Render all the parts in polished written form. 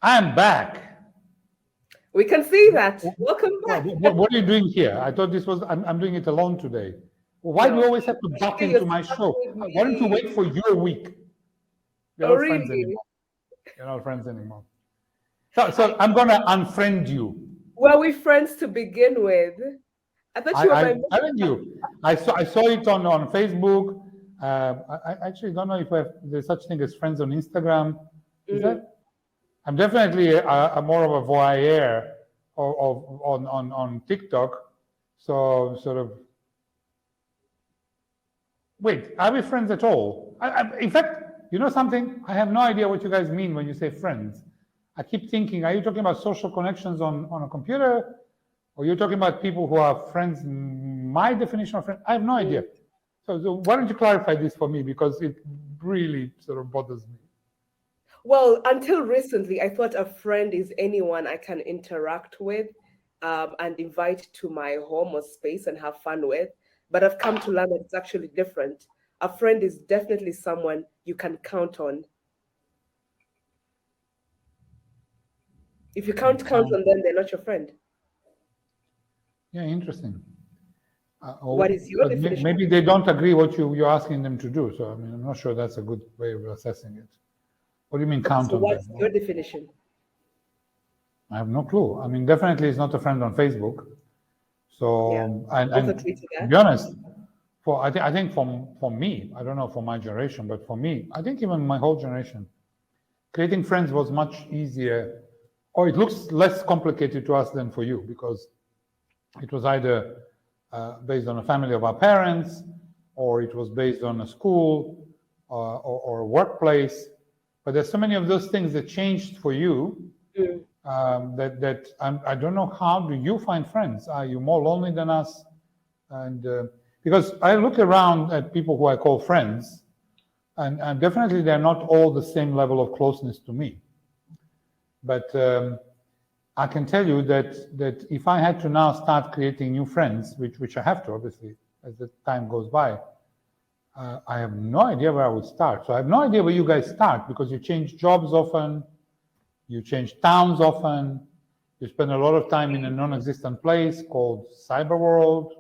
I'm back. We can see that. Welcome back. What are you doing here? I thought this was, I'm doing it alone today. Why do you No, always have to butt you're into my stuck show? with Why don't you me. wait for your week? We're Oh, not friends really? anymore. We're not friends anymore. So I'm going to unfriend you. Were we friends to begin with? I thought you were my I'm telling you. I saw it on Facebook. I actually don't know if there's such thing as friends on Instagram. Is Mm. that? I'm definitely a more of a voyeur on TikTok. So sort of, wait, are we friends at all? In fact, you know something? I have no idea what you guys mean when you say friends. I keep thinking, are you talking about social connections on a computer? Or you're talking about people who are friends? My definition of friend, I have no idea. So why don't you clarify this for me? Because it really sort of bothers me. Well, until recently, I thought a friend is anyone I can interact with and invite to my home or space and have fun with. But I've come to learn that it's actually different. A friend is definitely someone you can count on. If you Can can't count count. on them, they're not your friend. Yeah, interesting. What is your But definition of maybe they don't agree what you're asking them to do. So I mean, I'm not sure that's a good way of assessing it. What do you mean count so on them? what's your definition? I have no clue. I mean, definitely it's not a friend on Facebook. Yeah. So Both and agree to to be that. honest, I think for me, I don't know for my generation, but for me, I think even my whole generation, creating friends was much easier, or it looks less complicated to us than for you because it was either based on a family of our parents, or it was based on a school or a workplace. But there's so many of those things that changed for you Mm. that I don't know, how do you find friends? Are you more lonely than us? And because I look around at people who I call friends, and definitely they're not all the same level of closeness to me. But I can tell you that if I had to now start creating new friends, which I have to obviously as the time goes by, I have no idea where I would start. So I have no idea where you guys start because you change jobs often, you change towns often, you spend a lot of time in a non-existent place called cyber world,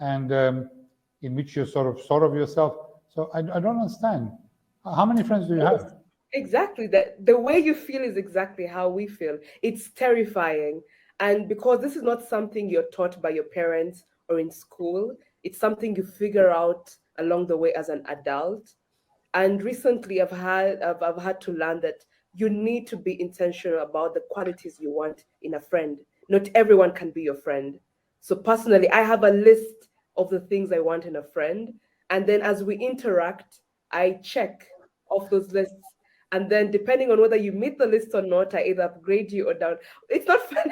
and in which you're sort of yourself. So I don't understand. How many friends do you Yes, have? exactly. That the way you feel is exactly how we feel. It's terrifying. And because this is not something you're taught by your parents or in school, it's something you figure out along the way as an adult. And recently I've had to learn that you need to be intentional about the qualities you want in a friend. Not everyone can be your friend. So personally, I have a list of the things I want in a friend, and then as we interact, I check off those lists, and then depending on whether you meet the list or not, I either upgrade you or down. It's not funny.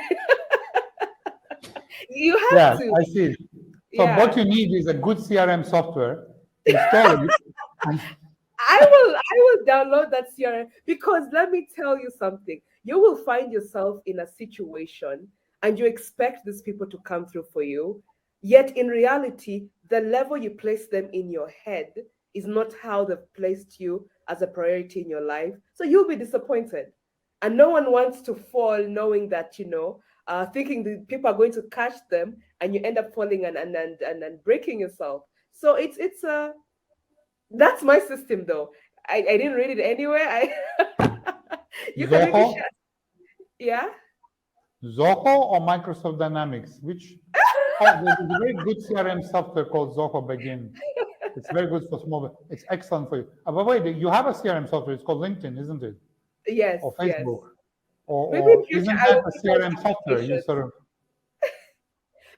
You have Yeah, to. I see. So what Yeah. you need is a good CRM software, install it, and I will download that CRM because let me tell you something. You will find yourself in a situation and you expect these people to come through for you. Yet in reality, the level you place them in your head is not how they've placed you as a priority in your life. So you'll be disappointed. And no one wants to fall knowing that, thinking the people are going to catch them and you end up falling and breaking yourself. So it's a that's my system, though. I didn't read it anywhere. You can maybe Zoho, share. Yeah. Zoho or Microsoft Dynamics, which, oh, there's a very good CRM software called Zoho Begin. It's very good for small, it's excellent for you. But wait, you have a CRM software, it's called LinkedIn, isn't it? Yes. Or Yes. Facebook? Maybe in Or future isn't I that will a give you CRM software? You certifications sort of,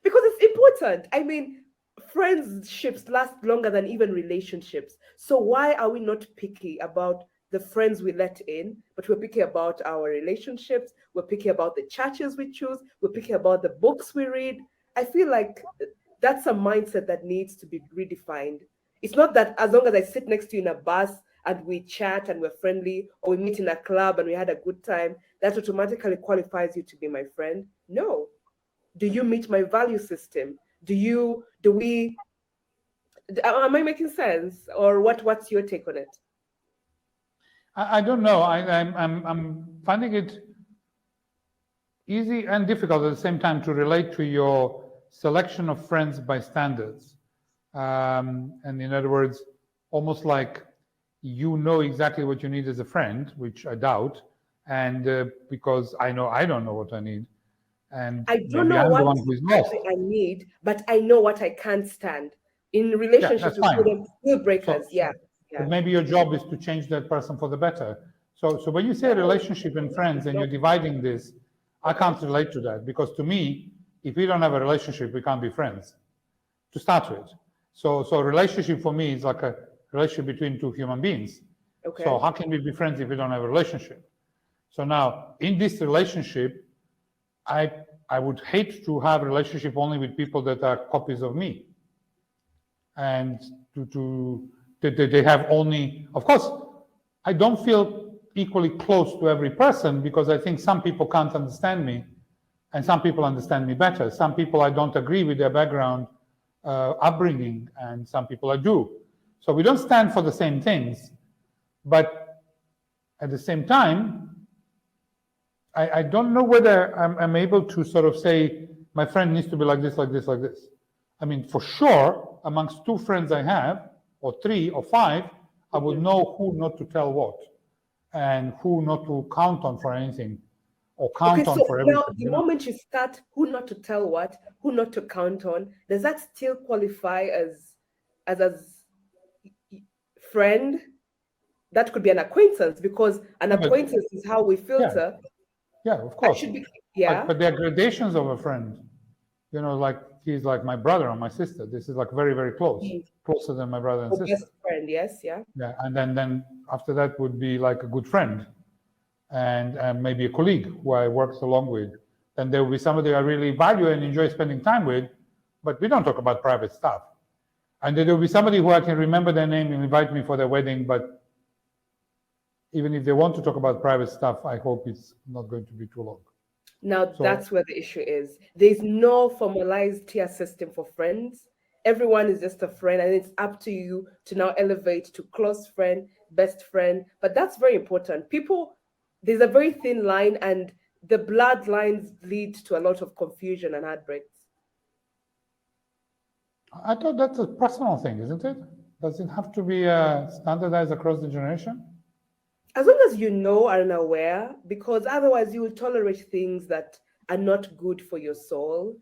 because it's important. I mean, friendships last longer than even relationships. So why are we not picky about the friends we let in, but we're picky about our relationships? We're picky about the churches we choose. We're picky about the books we read. I feel like that's a mindset that needs to be redefined. It's not that as long as I sit next to you in a bus and we chat and we're friendly, or we meet in a club and we had a good time, that automatically qualifies you to be my friend. No. Do you meet my value system? Do we am I making sense? Or what's your take on it? I don't know. finding it easy and difficult at the same time to relate to your selection of friends by standards. And in other words, almost like you know exactly what you need as a friend, which I doubt, and because I know I don't know what I need, and I don't maybe know I'm the what one who is lost. I need, but I know what I can't stand. In Yeah, relationships, that's we call fine. them deal breakers. So, Yeah, but yeah. maybe your job is to change that person for the better. So when you say relationship and friends and you're dividing this, I can't relate to that, because to me, if we don't have a relationship, we can't be friends to start with. So a relationship for me is like a relationship between two human beings. Okay. So how can we be friends if we don't have a relationship? So now in this relationship, I would hate to have a relationship only with people that are copies of me, and they have only. Of course, I don't feel equally close to every person, because I think some people can't understand me, and some people understand me better. Some people I don't agree with their background, upbringing, and some people I do. So we don't stand for the same things, but at the same time, I don't know whether I'm able to sort of say my friend needs to be like this, like this, like this. I mean, for sure, amongst two friends I have, or three or five, I would know who not to tell what, and who not to count on for anything, or count on for everything. Now, the moment you start who not to tell what, who not to count on, does that still qualify as friend? That could be an acquaintance, because an acquaintance is how we filter. Yeah, of course. Should be, yeah. But there are gradations of a friend. You know, like he's like my brother or my sister. This is like very, very close, closer than my brother and sister. Best friend, yes, yeah. Yeah, and then after that would be like a good friend, and maybe a colleague who I worked along with. Then there will be somebody I really value and enjoy spending time with, but we don't talk about private stuff. And there will be somebody who I can remember their name and invite me for their wedding, but even if they want to talk about private stuff, I hope it's not going to be too long. Now, that's where the issue is. There's no formalized tier system for friends. Everyone is just a friend, and it's up to you to now elevate to close friend, best friend. But that's very important. There's a very thin line, and the bloodlines lead to a lot of confusion and heartbreaks. I thought that's a personal thing, isn't it? Does it have to be standardized across the generation? As long as you know and are aware, because otherwise you will tolerate things that are not good for your soul.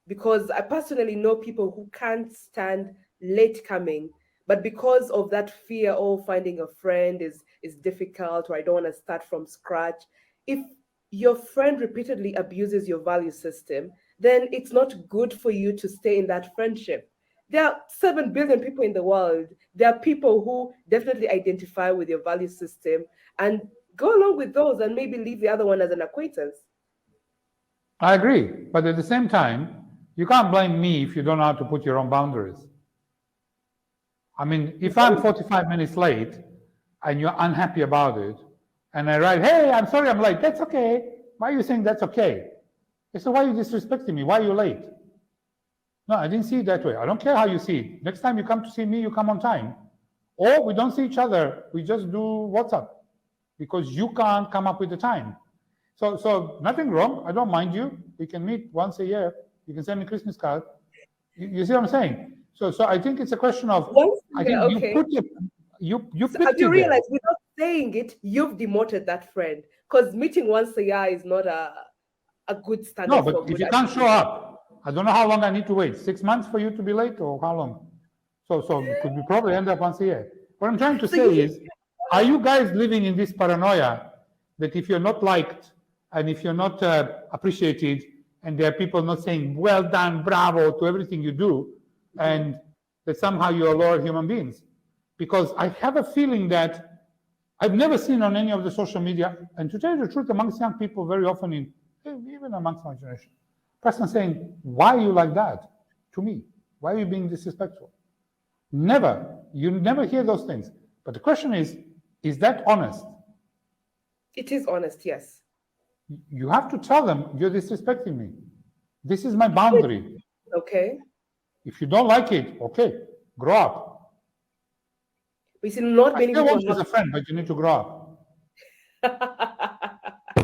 Because I personally know people who can't stand late coming, but because of that fear, finding a friend is difficult, or I don't want to start from scratch. If your friend repeatedly abuses your value system, then it's not good for you to stay in that friendship. There are 7 billion people in the world. There are people who definitely identify with your value system, and go along with those and maybe leave the other one as an acquaintance. I agree. But at the same time, you can't blame me if you don't know how to put your own boundaries. I mean, if I'm 45 minutes late and you're unhappy about it, and I write, hey, I'm sorry I'm late, that's okay. Why are you saying that's okay? I said, why are you disrespecting me? Why are you late? No, I didn't see it that way. I don't care how you see it. Next time you come to see me, you come on time. Or we don't see each other. We just do WhatsApp, because you can't come up with the time. So nothing wrong. I don't mind you. We can meet once a year. You can send me a Christmas card. You see what I'm saying? So I think it's a question of, I think okay. you have you realized without saying it, you've demoted that friend? Because meeting once a year is not a good standard. No, but if you can't show up, I don't know how long I need to wait. 6 months for you to be late, or how long? So could we probably end up once a year? What I'm trying to say is, are you guys living in this paranoia that if you're not liked and if you're not appreciated, and there are people not saying well done, bravo to everything you do, and that somehow you're lower human beings? Because I have a feeling that I've never seen on any of the social media, and to tell you the truth, amongst young people, very often, even amongst my generation, person saying, why are you like that to me? Why are you being disrespectful? Never. You never hear those things. But the question is that honest? It is honest, yes. You have to tell them, you're disrespecting me. This is my boundary. Okay. If you don't like it, okay, grow up. We see not many I still people want you as a friend, but you need to grow up.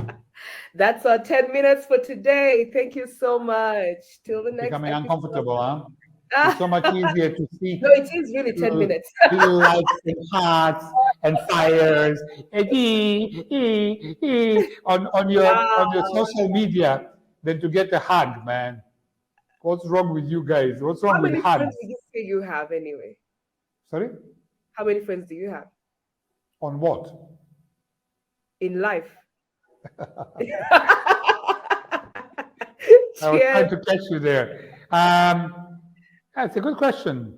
That's our 10 minutes for today. Thank you so much. Till the next Becoming episode. uncomfortable, huh? It's so much easier to see No, it is really 10 minutes. little lights and hearts and fires and on your Wow. social media than to get a hug, man. What's wrong with you guys? What's How wrong with many hugs? friends do you say you have anyway? Sorry? How many friends do you have On what? in life? I was trying Cheers. to catch you there. That's a good question.